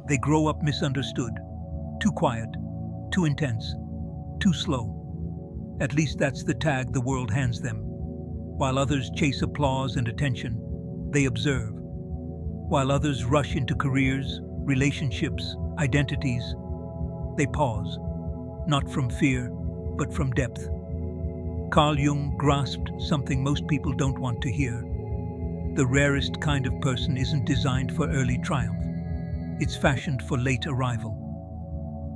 They grow up misunderstood, too quiet, too intense, too slow. At least that's the tag the world hands them. While others chase applause and attention, they observe. While others rush into careers, relationships, identities, they pause, not from fear, but from depth. Carl Jung grasped something most people don't want to hear. The rarest kind of person isn't designed for early triumph. It's fashioned for late arrival.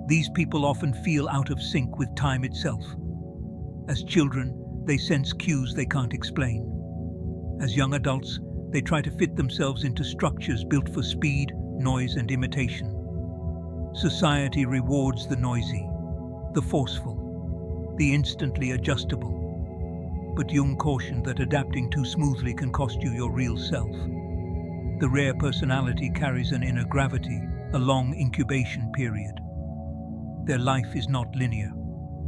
These people often feel out of sync with time itself. As children, they sense cues they can't explain. As young adults, they try to fit themselves into structures built for speed, noise, and imitation. Society rewards the noisy, the forceful, the instantly adjustable. But Jung cautioned that adapting too smoothly can cost you your real self. The rare personality carries an inner gravity, a long incubation period. Their life is not linear.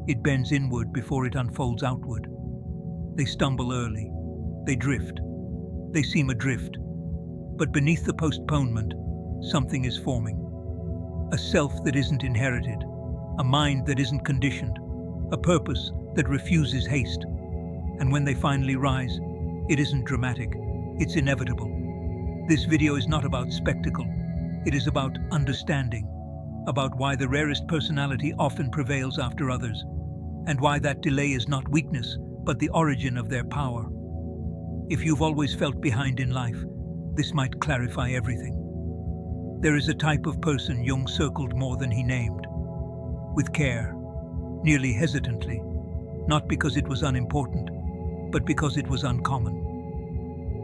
It bends inward before it unfolds outward. They stumble early. They drift. They seem adrift. But beneath the postponement, something is forming. A self that isn't inherited, a mind that isn't conditioned, a purpose that refuses haste. And when they finally rise, it isn't dramatic, it's inevitable. This video is not about spectacle. It is about understanding, about why the rarest personality often prevails after others, and why that delay is not weakness, but the origin of their power. If you've always felt behind in life, this might clarify everything. There is a type of person Jung circled more than he named. With care, nearly hesitantly, not because it was unimportant, but because it was uncommon.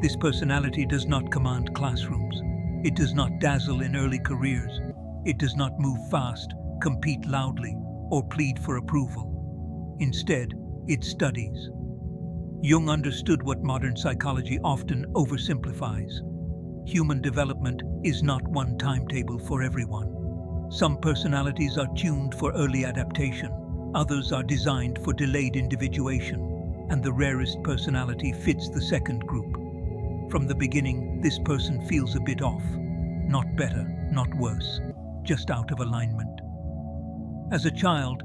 This personality does not command classrooms. It does not dazzle in early careers. It does not move fast, compete loudly, or plead for approval. Instead, it studies. Jung understood what modern psychology often oversimplifies. Human development is not one timetable for everyone. Some personalities are tuned for early adaptation, others are designed for delayed individuation, and the rarest personality fits the second group. From the beginning, this person feels a bit off. Not better, not worse, just out of alignment. As a child,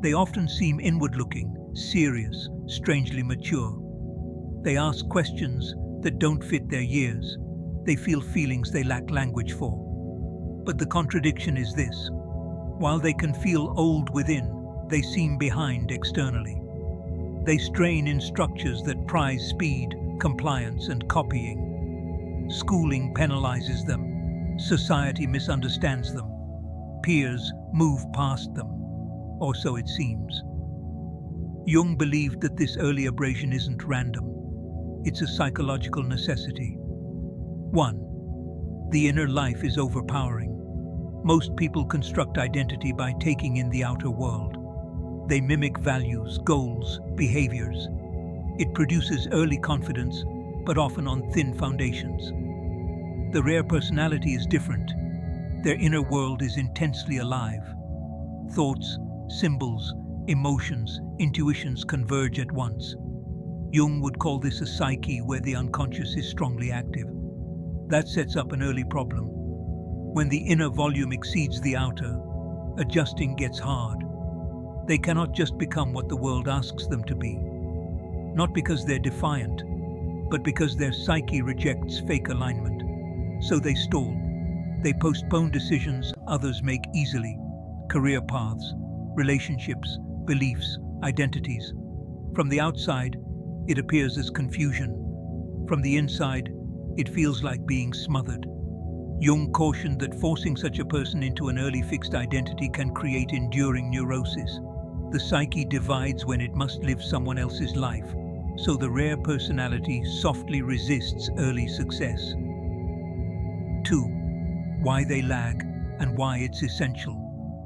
they often seem inward-looking, serious, strangely mature. They ask questions that don't fit their years. They feel feelings they lack language for. But the contradiction is this. While they can feel old within, they seem behind externally. They strain in structures that prize speed, compliance, and copying. Schooling penalizes them. Society misunderstands them. Peers move past them. Or so it seems. Jung believed that this early abrasion isn't random. It's a psychological necessity. 1. The inner life is overpowering. Most people construct identity by taking in the outer world. They mimic values, goals, behaviors. It produces early confidence, but often on thin foundations. The rare personality is different. Their inner world is intensely alive. Thoughts, symbols, emotions, intuitions converge at once. Jung would call this a psyche where the unconscious is strongly active. That sets up an early problem. When the inner volume exceeds the outer, adjusting gets hard. They cannot just become what the world asks them to be. Not because they're defiant, but because their psyche rejects fake alignment. So they stall. They postpone decisions others make easily, career paths, relationships, beliefs, identities. From the outside, it appears as confusion. From the inside, it feels like being smothered. Jung cautioned that forcing such a person into an early fixed identity can create enduring neurosis. The psyche divides when it must live someone else's life, so the rare personality softly resists early success. 2. Why they lag and why it's essential.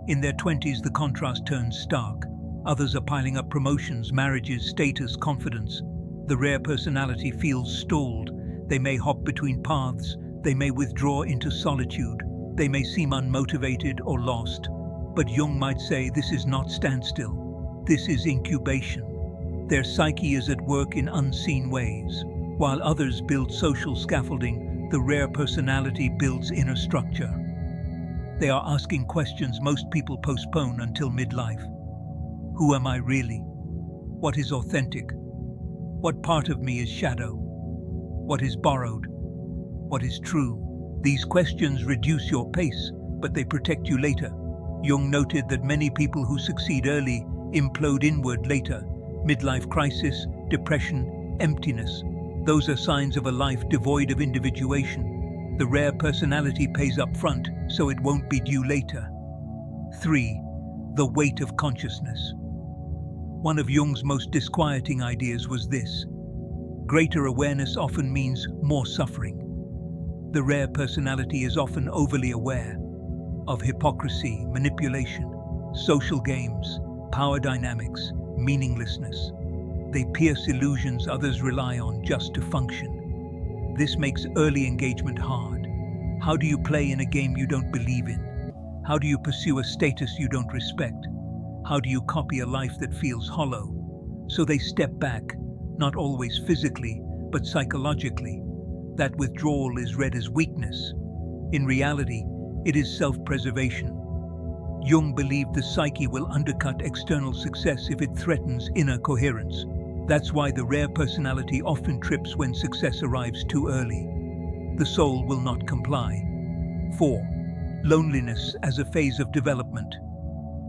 In their 20s, the contrast turns stark. Others are piling up promotions, marriages, status, confidence. The rare personality feels stalled. They may hop between paths. They may withdraw into solitude. They may seem unmotivated or lost. But Jung might say this is not standstill. This is incubation. Their psyche is at work in unseen ways. While others build social scaffolding, the rare personality builds inner structure. They are asking questions most people postpone until midlife. Who am I really? What is authentic? What part of me is shadow? What is borrowed? What is true? These questions reduce your pace, but they protect you later. Jung noted that many people who succeed early implode inward later. Midlife crisis, depression, emptiness. Those are signs of a life devoid of individuation. The rare personality pays up front, so it won't be due later. 3. The weight of consciousness. One of Jung's most disquieting ideas was this: greater awareness often means more suffering. The rare personality is often overly aware of hypocrisy, manipulation, social games, power dynamics, meaninglessness. They pierce illusions others rely on just to function. This makes early engagement hard. How do you play in a game you don't believe in? How do you pursue a status you don't respect? How do you copy a life that feels hollow? So they step back, not always physically, but psychologically. That withdrawal is read as weakness. In reality, it is self-preservation. Jung believed the psyche will undercut external success if it threatens inner coherence. That's why the rare personality often trips when success arrives too early. The soul will not comply. 4. Loneliness as a phase of development.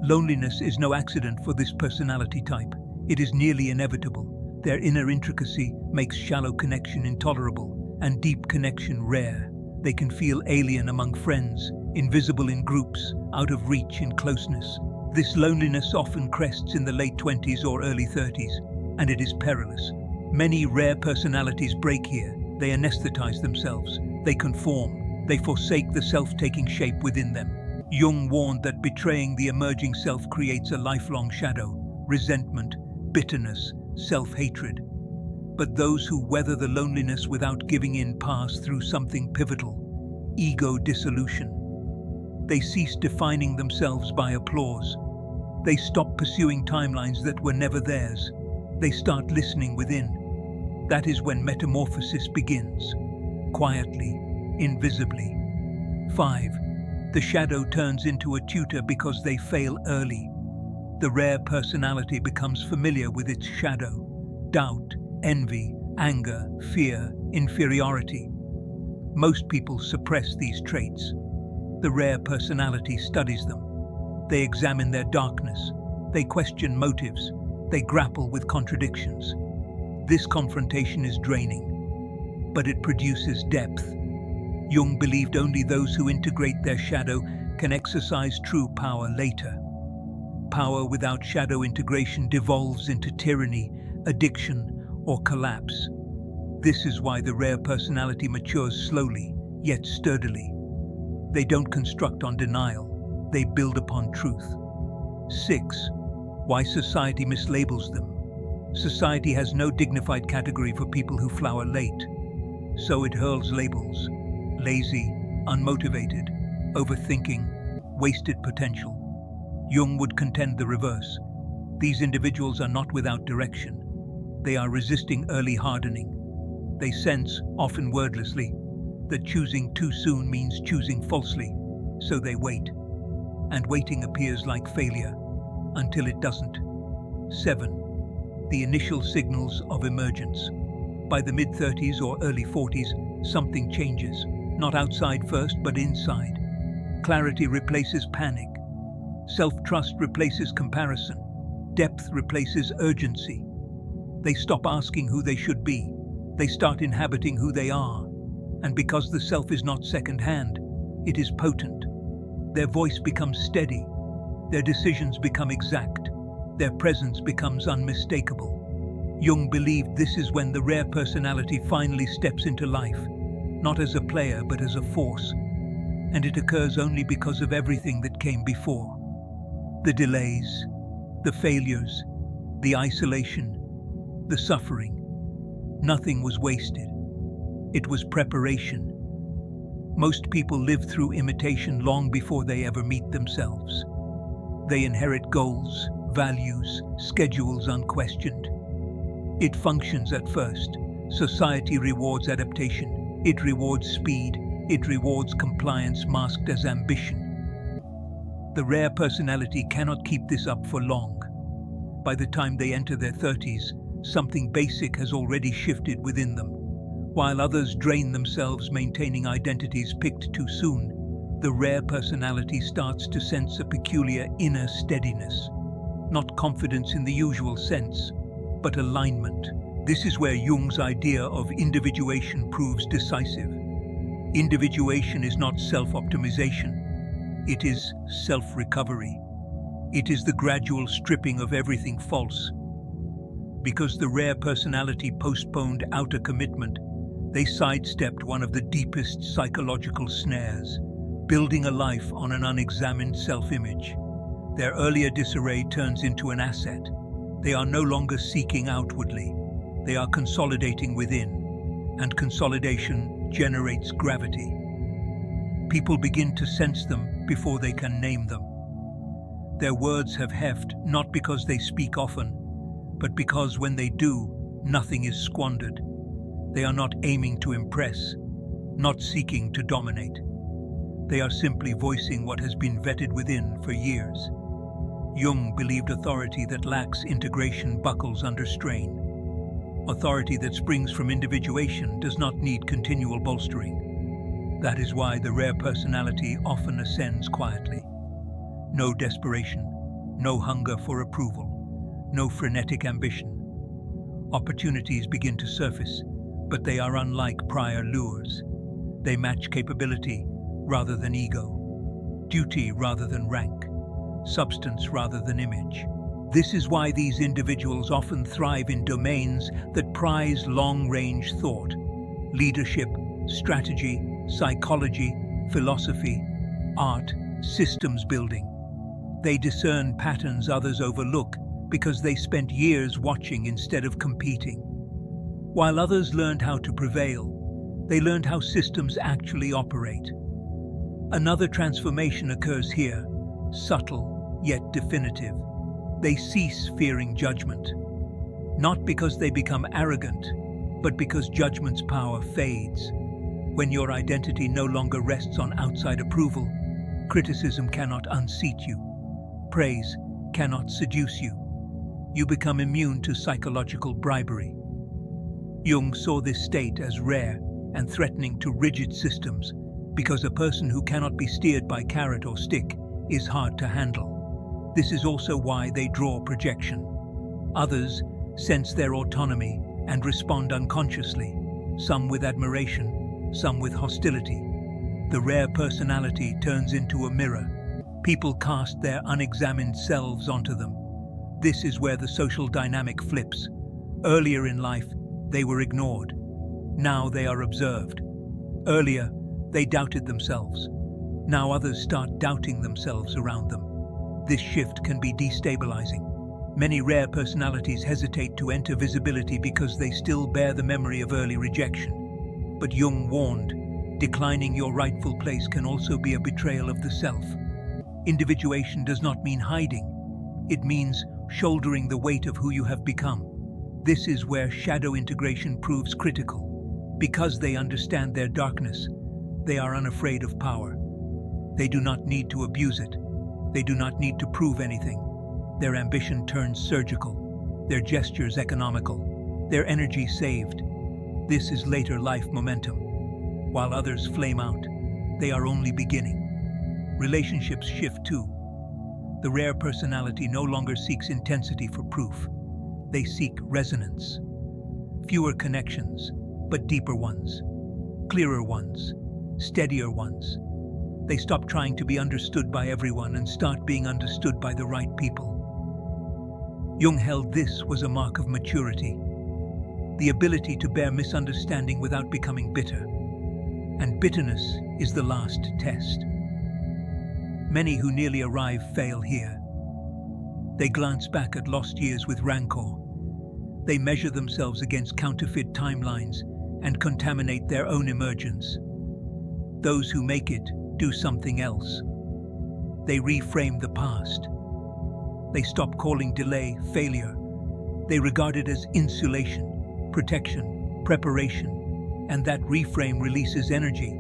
Loneliness is no accident for this personality type. It is nearly inevitable. Their inner intricacy makes shallow connection intolerable and deep connection rare. They can feel alien among friends, invisible in groups, out of reach in closeness. This loneliness often crests in the late 20s or early 30s, and it is perilous. Many rare personalities break here. They anesthetize themselves. They conform. They forsake the self taking shape within them. Jung warned that betraying the emerging self creates a lifelong shadow, resentment, bitterness, self-hatred. But those who weather the loneliness without giving in pass through something pivotal: ego dissolution. They cease defining themselves by applause. They stop pursuing timelines that were never theirs. They start listening within. That is when metamorphosis begins, quietly, invisibly. 5. The shadow turns into a tutor because they fail early. The rare personality becomes familiar with its shadow: doubt, envy, anger, fear, inferiority. Most people suppress these traits. The rare personality studies them. They examine their darkness. They question motives. They grapple with contradictions. This confrontation is draining, but it produces depth. Jung believed only those who integrate their shadow can exercise true power later. Power without shadow integration devolves into tyranny, addiction, or collapse. This is why the rare personality matures slowly, yet sturdily. They don't construct on denial, they build upon truth. 6. Why society mislabels them. Society has no dignified category for people who flower late. So it hurls labels: lazy, unmotivated, overthinking, wasted potential. Jung would contend the reverse. These individuals are not without direction. They are resisting early hardening. They sense, often wordlessly, that choosing too soon means choosing falsely, so they wait. And waiting appears like failure, until it doesn't. 7. The initial signals of emergence. By the mid-30s or early 40s, something changes. Not outside first, but inside. Clarity replaces panic. Self-trust replaces comparison. Depth replaces urgency. They stop asking who they should be. They start inhabiting who they are. And because the self is not second-hand, it is potent. Their voice becomes steady. Their decisions become exact. Their presence becomes unmistakable. Jung believed this is when the rare personality finally steps into life, not as a player but as a force. And it occurs only because of everything that came before. The delays, the failures, the isolation, the suffering. Nothing was wasted. It was preparation. Most people live through imitation long before they ever meet themselves. They inherit goals, values, schedules unquestioned. It functions at first. Society rewards adaptation. It rewards speed. It rewards compliance masked as ambition. The rare personality cannot keep this up for long. By the time they enter their 30s, something basic has already shifted within them. While others drain themselves maintaining identities picked too soon, the rare personality starts to sense a peculiar inner steadiness. Not confidence in the usual sense, but alignment. This is where Jung's idea of individuation proves decisive. Individuation is not self-optimization. It is self-recovery. It is the gradual stripping of everything false. Because the rare personality postponed outer commitment, they sidestepped one of the deepest psychological snares, building a life on an unexamined self-image. Their earlier disarray turns into an asset. They are no longer seeking outwardly. They are consolidating within, and consolidation generates gravity. People begin to sense them before they can name them. Their words have heft not because they speak often, but because when they do, nothing is squandered. They are not aiming to impress, not seeking to dominate. They are simply voicing what has been vetted within for years. Jung believed authority that lacks integration buckles under strain. Authority that springs from individuation does not need continual bolstering. That is why the rare personality often ascends quietly. No desperation, no hunger for approval, no frenetic ambition. Opportunities begin to surface, but they are unlike prior lures. They match capability rather than ego, duty rather than rank, substance rather than image. This is why these individuals often thrive in domains that prize long-range thought: leadership, strategy, psychology, philosophy, art, systems building. They discern patterns others overlook because they spent years watching instead of competing. While others learned how to prevail, they learned how systems actually operate. Another transformation occurs here, subtle yet definitive. They cease fearing judgment, not because they become arrogant, but because judgment's power fades. When your identity no longer rests on outside approval, criticism cannot unseat you. Praise cannot seduce you. You become immune to psychological bribery. Jung saw this state as rare and threatening to rigid systems because a person who cannot be steered by carrot or stick is hard to handle. This is also why they draw projection. Others sense their autonomy and respond unconsciously, some with admiration, some with hostility. The rare personality turns into a mirror. People cast their unexamined selves onto them. This is where the social dynamic flips. Earlier in life, they were ignored. Now they are observed. Earlier, they doubted themselves. Now others start doubting themselves around them. This shift can be destabilizing. Many rare personalities hesitate to enter visibility because they still bear the memory of early rejection. But Jung warned, declining your rightful place can also be a betrayal of the self. Individuation does not mean hiding. It means shouldering the weight of who you have become. This is where shadow integration proves critical. Because they understand their darkness, they are unafraid of power. They do not need to abuse it. They do not need to prove anything. Their ambition turns surgical, their gestures economical, their energy saved. This is later life momentum. While others flame out, they are only beginning. Relationships shift too. The rare personality no longer seeks intensity for proof. They seek resonance. Fewer connections, but deeper ones. Clearer ones. Steadier ones. They stop trying to be understood by everyone and start being understood by the right people. Jung held this was a mark of maturity. The ability to bear misunderstanding without becoming bitter. And bitterness is the last test. Many who nearly arrive fail here. They glance back at lost years with rancor. They measure themselves against counterfeit timelines and contaminate their own emergence. Those who make it do something else. They reframe the past. They stop calling delay failure. They regard it as insulation, protection, preparation, and that reframe releases energy.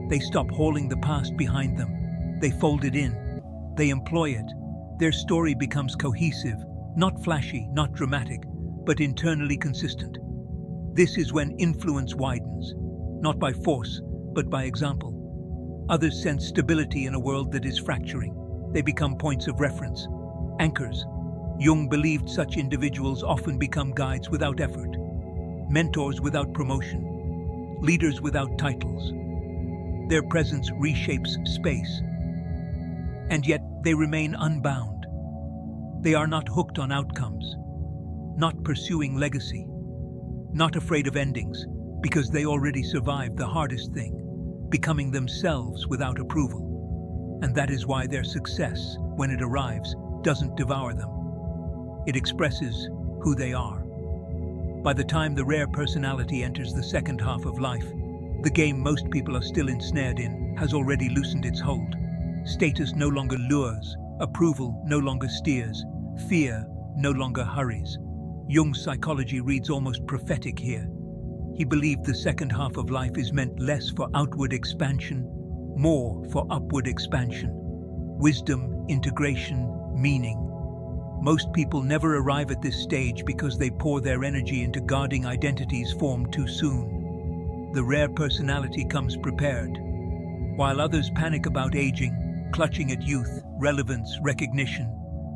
They stop hauling the past behind them. They fold it in. They employ it. Their story becomes cohesive, not flashy, not dramatic, but internally consistent. This is when influence widens, not by force, but by example. Others sense stability in a world that is fracturing. They become points of reference, anchors. Jung believed such individuals often become guides without effort, mentors without promotion, leaders without titles. Their presence reshapes space, and yet they remain unbound. They are not hooked on outcomes, not pursuing legacy, not afraid of endings, because they already survived the hardest thing, becoming themselves without approval. And that is why their success, when it arrives, doesn't devour them. It expresses who they are. By the time the rare personality enters the second half of life, the game most people are still ensnared in has already loosened its hold. Status no longer lures, approval no longer steers, fear no longer hurries. Jung's psychology reads almost prophetic here. He believed the second half of life is meant less for outward expansion, more for upward expansion. Wisdom, integration, meaning. Most people never arrive at this stage because they pour their energy into guarding identities formed too soon. The rare personality comes prepared. While others panic about aging, clutching at youth, relevance, recognition,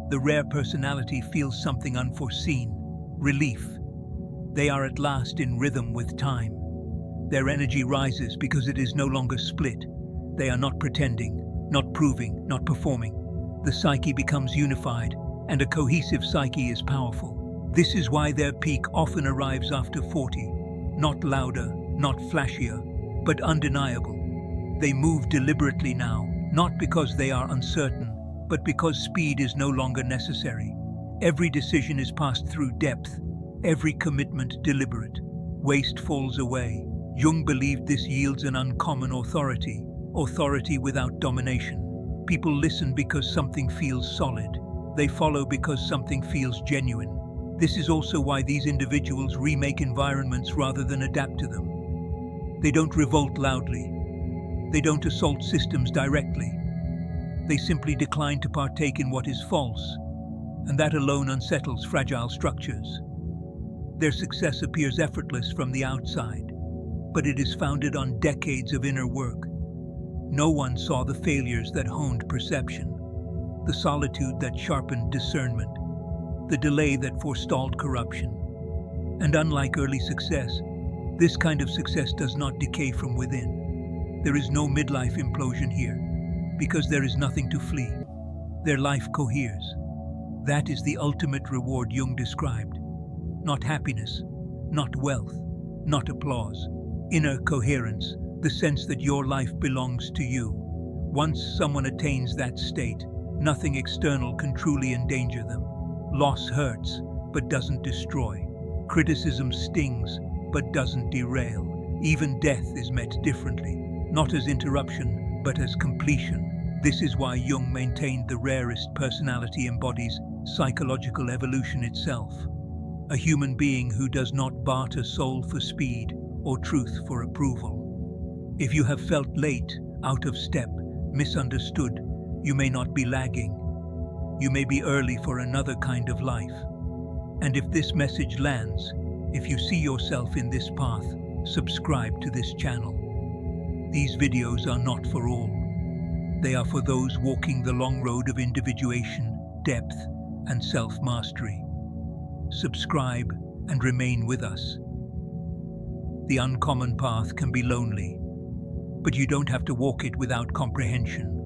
the rare personality feels something unforeseen, relief. They are at last in rhythm with time. Their energy rises because it is no longer split. They are not pretending, not proving, not performing. The psyche becomes unified, and a cohesive psyche is powerful. This is why their peak often arrives after 40. Not louder, not flashier, but undeniable. They move deliberately now, not because they are uncertain, but because speed is no longer necessary. Every decision is passed through depth, every commitment deliberate. Waste falls away. Jung believed this yields an uncommon authority without domination. People listen because something feels solid. They follow because something feels genuine. This is also why these individuals remake environments rather than adapt to them. They don't revolt loudly. They don't assault systems directly. They simply decline to partake in what is false, and that alone unsettles fragile structures. Their success appears effortless from the outside, but it is founded on decades of inner work. No one saw the failures that honed perception, the solitude that sharpened discernment, the delay that forestalled corruption. And unlike early success, this kind of success does not decay from within. There is no midlife implosion here, because there is nothing to flee. Their life coheres. That is the ultimate reward Jung described. Not happiness, not wealth, not applause. Inner coherence, the sense that your life belongs to you. Once someone attains that state, nothing external can truly endanger them. Loss hurts, but doesn't destroy. Criticism stings, but doesn't derail. Even death is met differently, not as interruption, but as completion. This is why Jung maintained the rarest personality embodies psychological evolution itself. A human being who does not barter soul for speed or truth for approval. If you have felt late, out of step, misunderstood, you may not be lagging. You may be early for another kind of life. And if this message lands, if you see yourself in this path, subscribe to this channel. These videos are not for all. They are for those walking the long road of individuation, depth, and self-mastery. Subscribe and remain with us. The uncommon path can be lonely, but you don't have to walk it without comprehension.